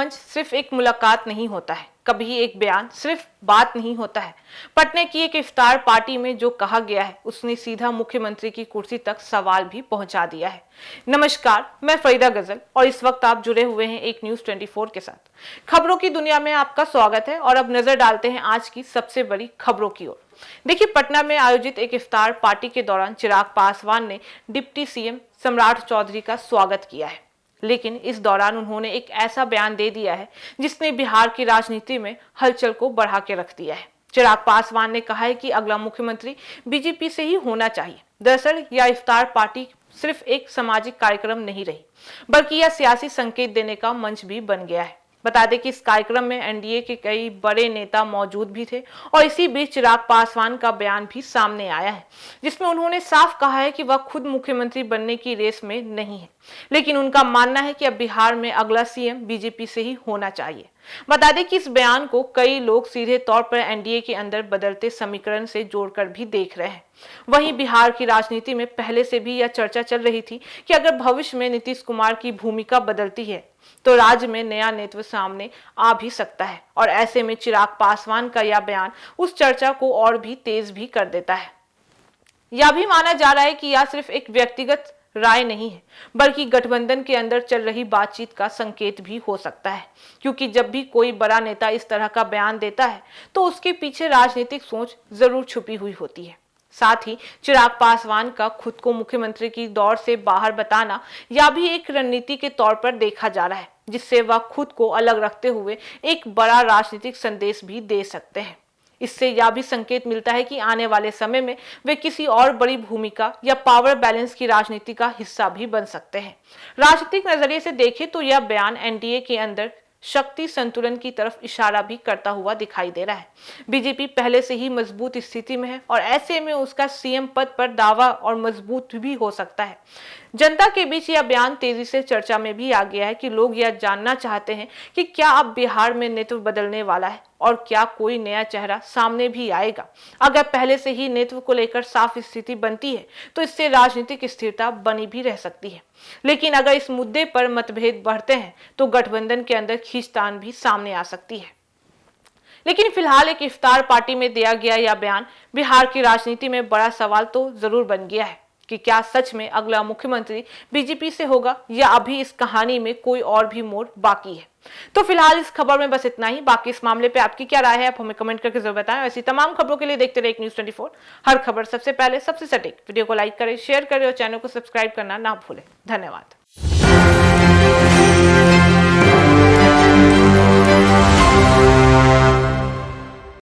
मंच सिर्फ एक मुलाकात नहीं होता है, कभी एक बयान सिर्फ बात नहीं होता है। पटना की एक इफ्तार पार्टी में जो कहा गया है उसने सीधा मुख्यमंत्री की कुर्सी तक सवाल भी पहुंचा दिया है। नमस्कार, मैं फरीदा गजल और इस वक्त आप जुड़े हुए हैं एक न्यूज 24 के साथ। खबरों की दुनिया में आपका स्वागत है और अब नजर डालते हैं आज की सबसे बड़ी खबरों की ओर। देखिए, पटना में आयोजित एक इफ्तार पार्टी के दौरान चिराग पासवान ने डिप्टी सीएम सम्राट चौधरी का स्वागत किया है, लेकिन इस दौरान उन्होंने एक ऐसा बयान दे दिया है जिसने बिहार की राजनीति में हलचल को बढ़ा के रख दिया है। चिराग पासवान ने कहा है कि अगला मुख्यमंत्री बीजेपी से ही होना चाहिए। दरअसल यह इफ्तार पार्टी सिर्फ एक सामाजिक कार्यक्रम नहीं रही, बल्कि यह सियासी संकेत देने का मंच भी बन गया है। बता दें कि इस कार्यक्रम में एनडीए के कई बड़े नेता मौजूद भी थे और इसी बीच चिराग पासवान का बयान भी सामने आया है, जिसमें उन्होंने साफ कहा है कि वह खुद मुख्यमंत्री बनने की रेस में नहीं है, लेकिन उनका मानना है कि अब बिहार में अगला सीएम बीजेपी से ही होना चाहिए। बता दें कि इस बयान को कई लोग सीधे तौर पर एनडीए के अंदर बदलते समीकरण से जोड़कर भी देख रहे हैं। वहीं बिहार की राजनीति में पहले से भी यह चर्चा चल रही थी कि अगर भविष्य में नीतीश कुमार की भूमिका बदलती है तो राज्य में नया नेतृत्व सामने आ भी सकता है, और ऐसे में चिराग पासवान का यह बयान उस चर्चा को और भी तेज भी कर देता है। यह भी माना जा रहा है कि यह सिर्फ एक व्यक्तिगत राय नहीं है, बल्कि गठबंधन के अंदर चल रही बातचीत का संकेत भी हो सकता है, क्योंकि जब भी कोई बड़ा नेता इस तरह का बयान देता है तो उसके पीछे राजनीतिक सोच जरूर छुपी हुई होती है। साथ ही चिराग पासवान का खुद को मुख्यमंत्री की दौड़ से बाहर बताना यह भी एक रणनीति के तौर पर देखा जा रहा है, जिससे वह खुद को अलग रखते हुए एक बड़ा राजनीतिक संदेश भी दे सकते हैं। इससे यह भी संकेत मिलता है कि आने वाले समय में वे किसी और बड़ी भूमिका या पावर बैलेंस की राजनीति का हिस्सा भी बन सकते हैं। राजनीतिक नजरिए से देखें तो यह बयान एनडीए के अंदर शक्ति संतुलन की तरफ इशारा भी करता हुआ दिखाई दे रहा है। बीजेपी पहले से ही मजबूत स्थिति में है और ऐसे में उसका सीएम पद पर दावा और मजबूत भी हो सकता है। जनता के बीच यह बयान तेजी से चर्चा में भी आ गया है कि लोग यह जानना चाहते हैं कि क्या अब बिहार में नेतृत्व बदलने वाला है और क्या कोई नया चेहरा सामने भी आएगा। अगर पहले से ही नेतृत्व को लेकर साफ स्थिति बनती है तो इससे राजनीतिक स्थिरता बनी भी रह सकती है, लेकिन अगर इस मुद्दे पर मतभेद बढ़ते हैं तो गठबंधन के अंदर खींचतान भी सामने आ सकती है। लेकिन फिलहाल एक इफ्तार पार्टी में दिया गया यह बयान बिहार की राजनीति में बड़ा सवाल तो जरूर बन गया है कि क्या सच में अगला मुख्यमंत्री बीजेपी से होगा या अभी इस कहानी में कोई और भी मोड़ बाकी है। तो फिलहाल इस खबर में बस इतना ही। बाकी इस मामले पे आपकी क्या राय है आप हमें कमेंट करके जरूर बताएं। ऐसी तमाम खबरों के लिए देखते रहिए न्यूज 24, हर खबर सबसे पहले सबसे सटीक। वीडियो को लाइक करें, शेयर करें और चैनल को सब्सक्राइब करना ना भूलें। धन्यवाद।